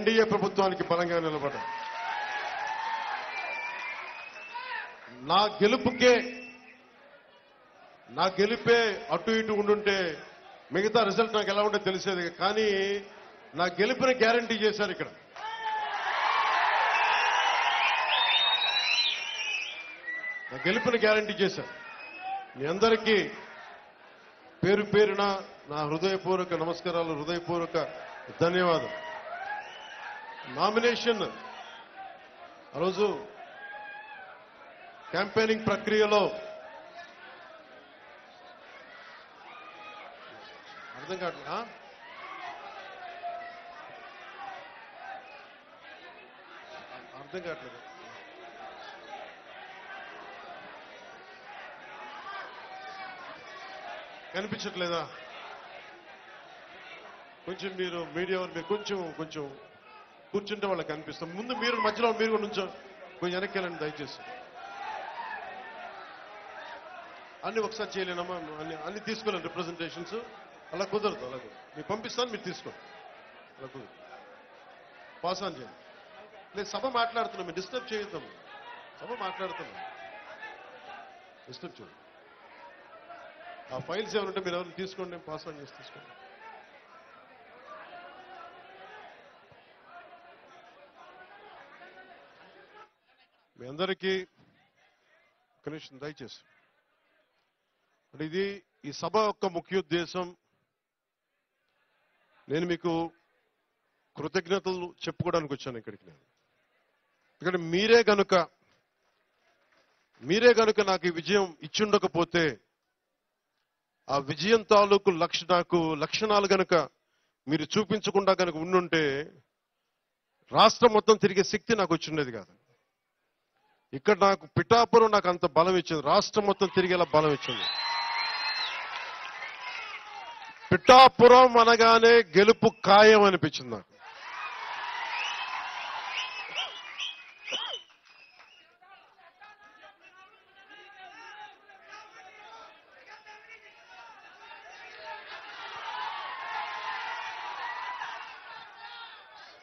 NDA ప్రభుత్వానికి బలంగా నిలబడ్డా. నా గెలుపే అటు ఇటు ఉండుంటే మిగతా రిజల్ట్ నాకు ఎలా ఉంటే తెలిసేది. కానీ నా గెలుపుని గ్యారంటీ చేశారు ఇక్కడ. నా గెలుపుని గ్యారంటీ చేశారు. మీ అందరికీ పేరు పేరున నా హృదయపూర్వక నమస్కారాలు, హృదయపూర్వక ధన్యవాదాలు. నామినేషన్ ఆ రోజు క్యాంపెయినింగ్ ప్రక్రియలో అర్థం కావట్లేదా? అర్థం కావట్లేదు. కనిపించట్లేదా? కొంచెం మీరు మీడియా మీరు కొంచెం కూర్చుంటే వాళ్ళకి కనిపిస్తాం. ముందు మీరు మధ్యలో మీరు కూడా నుంచో కొంచెం వెనక్కి వెళ్ళండి దయచేసి. అన్ని ఒకసారి చేయలేనమ్మా, అన్ని తీసుకోలేండి రిప్రజెంటేషన్స్. అలా కుదరదు. అలా కుదరదు. మీకు పంపిస్తాను, మీరు తీసుకోండి. అలా కుదరదు. పాస్ ఆన్ చేయండి. లేదు, సభ మాట్లాడుతున్నాం, మీరు డిస్టర్బ్ చేయొద్దాము. సభ మాట్లాడుతున్నాం, డిస్టర్బ్ చేయండి. ఆ ఫైల్స్ ఏమైనా ఉంటే మీరు ఎవరైనా తీసుకోండి, పాస్ ఆన్ చేసి తీసుకోండి. మీ అందరికీ ఒక నిమిషం దయచేసి. అంటే ఈ సభ యొక్క ముఖ్య ఉద్దేశం, నేను మీకు కృతజ్ఞతలు చెప్పుకోవడానికి వచ్చాను ఇక్కడికి. నేను ఎందుకంటే మీరే గనుక నాకు ఈ విజయం ఇచ్చుండకపోతే, ఆ విజయం తాలూకు నాకు లక్షణాలు గనుక మీరు చూపించకుండా కనుక ఉండుంటే రాష్ట్రం మొత్తం తిరిగే శక్తి నాకు వచ్చిండేది కాదు. ఇక్కడ నాకు పిఠాపురం నాకు అంత బలం ఇచ్చింది, రాష్ట్రం మొత్తం తిరిగేలా బలం ఇచ్చింది. పిఠాపురం అనగానే గెలుపు ఖాయం అనిపించింది నాకు.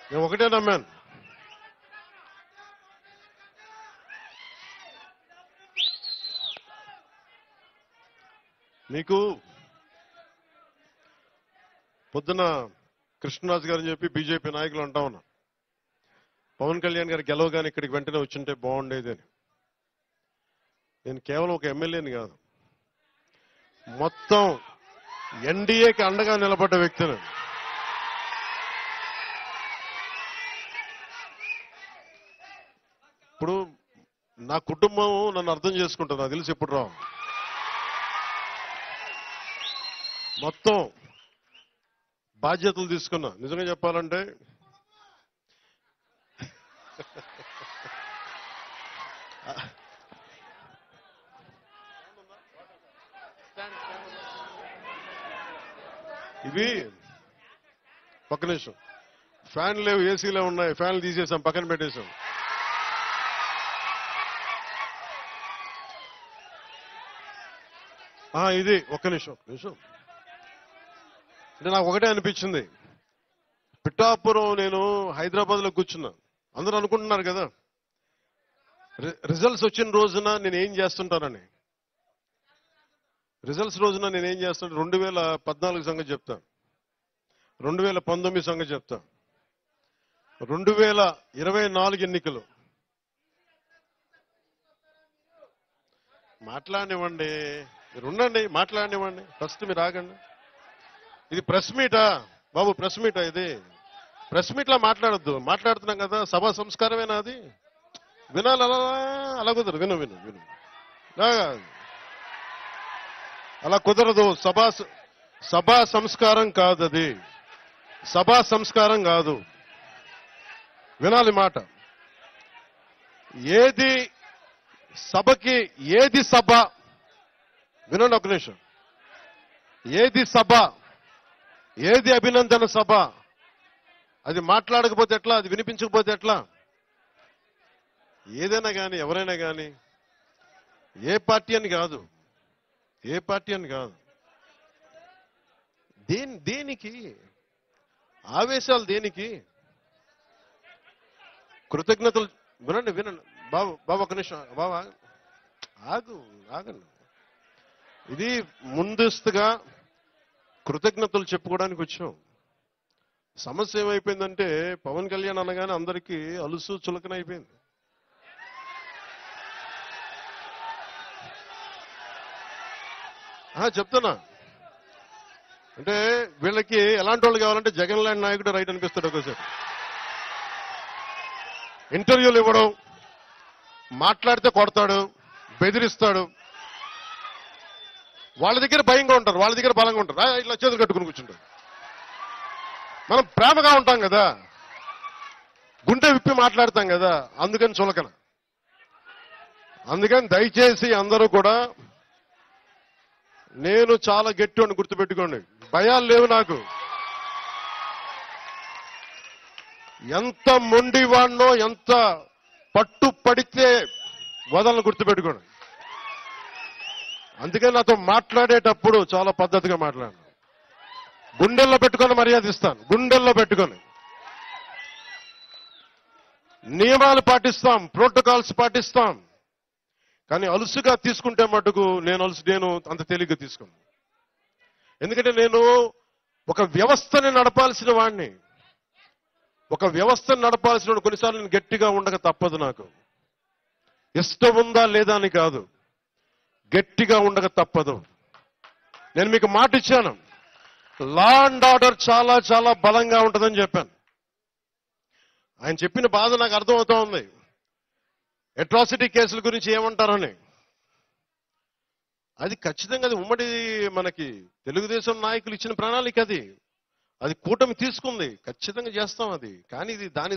నేను ఒకటే నమ్మాను, మీకు పొద్దున కృష్ణరాజు గారని చెప్పి బీజేపీ నాయకులు అంటా ఉన్నా, పవన్ కళ్యాణ్ గారు గెలవగానే ఇక్కడికి వెంటనే వచ్చింటే బాగుండేది అని. నేను కేవలం ఒక ఎమ్మెల్యేని కాదు, మొత్తం ఎన్డీఏకి అండగా నిలబడ్డ వ్యక్తిని. ఇప్పుడు నా కుటుంబం నన్ను అర్థం చేసుకుంటుంది, నాకు తెలిసి ఎప్పుడు రావు. మొత్తం బాధ్యతలు తీసుకున్నా. నిజంగా చెప్పాలంటే ఇవి ఒక్క నిమిషం, ఫ్యాన్ లేవు, ఏసీలే ఉన్నాయి, ఫ్యాన్లు తీసేసాం, పక్కన పెట్టేశాం. ఇది ఒక్క నిమిషం అంటే నాకు ఒకటే అనిపించింది. పిఠాపురం నేను హైదరాబాద్లో కూర్చున్నా, అందరూ అనుకుంటున్నారు కదా రిజల్ట్స్ వచ్చిన రోజున నేను ఏం చేస్తుంటానని. రిజల్ట్స్ రోజున నేను ఏం చేస్తాను, 2014 సంగతి చెప్తా, 2019 సంగతి చెప్తా, 2024 ఎన్నికలు. మాట్లాడనివ్వండి, మీరు ఉండండి, మాట్లాడనివ్వండి. ఫస్ట్ మీరు ఆగండి. ఇది ప్రెస్ మీటా బాబు? ప్రెస్ మీటా ఇది? ప్రెస్ మీట్లా మాట్లాడొద్దు. మాట్లాడుతున్నాం కదా, సభా సంస్కారమేనా అది? వినాలి, అలా కుదరదు. విను అలా కుదరదు. సభా సంస్కారం కాదు అది, సభా సంస్కారం కాదు. వినాలి మాట. ఏది సభకి, ఏది సభ? వినండి ఒక నిమిషం. ఏది సభ, ఏది అభినందన సభ? అది మాట్లాడకపోతే ఎట్లా, అది వినిపించకపోతే ఎట్లా? ఏదైనా కానీ, ఎవరైనా కానీ, ఏ పార్టీ అని కాదు, దేనికి ఆవేశాలు? దేనికి? కృతజ్ఞతలు వినండి వినండి బాబు బాబు ఒక నిమిషం బాబా ఆగండి. ఇది ముందస్తుగా కృతజ్ఞతలు చెప్పుకోవడానికి వచ్చాం. సమస్య ఏమైపోయిందంటే పవన్ కళ్యాణ్ అనగానే అందరికీ అలుసు చులకన అయిపోయింది. చెప్తున్నా అంటే వీళ్ళకి ఎలాంటి వాళ్ళు కావాలంటే జగన్ లాంటి నాయకుడు రైట్ అనిపిస్తాడు. ఒకసారి ఇంటర్వ్యూలు ఇవ్వడం, మాట్లాడితే కొడతాడు, బెదిరిస్తాడు. వాళ్ళ దగ్గర భయంగా ఉంటారు, వాళ్ళ దగ్గర బలంగా ఉంటారు. ఇట్లా చేతులు కట్టుకుని కూర్చుంటారు. మనం ప్రేమగా ఉంటాం కదా, గుండె విప్పి మాట్లాడతాం కదా, అందుకని చులకన. అందుకని దయచేసి అందరూ కూడా నేను చాలా గట్టివాడిని గుర్తుపెట్టుకోండి. భయాలు లేవు నాకు. ఎంత మొండివాడినో, ఎంత పట్టు పడితే వదలను గుర్తుపెట్టుకోండి. అందుకని నాతో మాట్లాడేటప్పుడు చాలా పద్ధతిగా మాట్లాడాను. గుండెల్లో పెట్టుకొని మర్యాద ఇస్తాను, గుండెల్లో పెట్టుకొని. నియమాలు పాటిస్తాం, ప్రోటోకాల్స్ పాటిస్తాం. కానీ అలుసుగా తీసుకుంటే మటుకు నేను అంత తేలిగ్గా తీసుకున్నాను. ఎందుకంటే నేను ఒక వ్యవస్థని నడపాల్సిన వాడిని. ఒక వ్యవస్థను నడపాల్సిన కొన్నిసార్లు నేను గట్టిగా ఉండక తప్పదు. నాకు ఇష్టం ఉందా లేదా అని కాదు, గట్టిగా ఉండక తప్పదు. నేను మీకు మాట ఇచ్చాను, లా అండ్ ఆర్డర్ చాలా చాలా బలంగా ఉంటుందని చెప్పాను. ఆయన చెప్పిన బాధ నాకు అర్థమవుతా ఉంది. అట్రాసిటీ కేసుల గురించి ఏమంటారని. అది ఖచ్చితంగా అది ఉమ్మడి మనకి తెలుగుదేశం నాయకులు ఇచ్చిన ప్రణాళిక. అది కూటమి తీసుకుంది, ఖచ్చితంగా చేస్తాం అది. కానీ ఇది దాని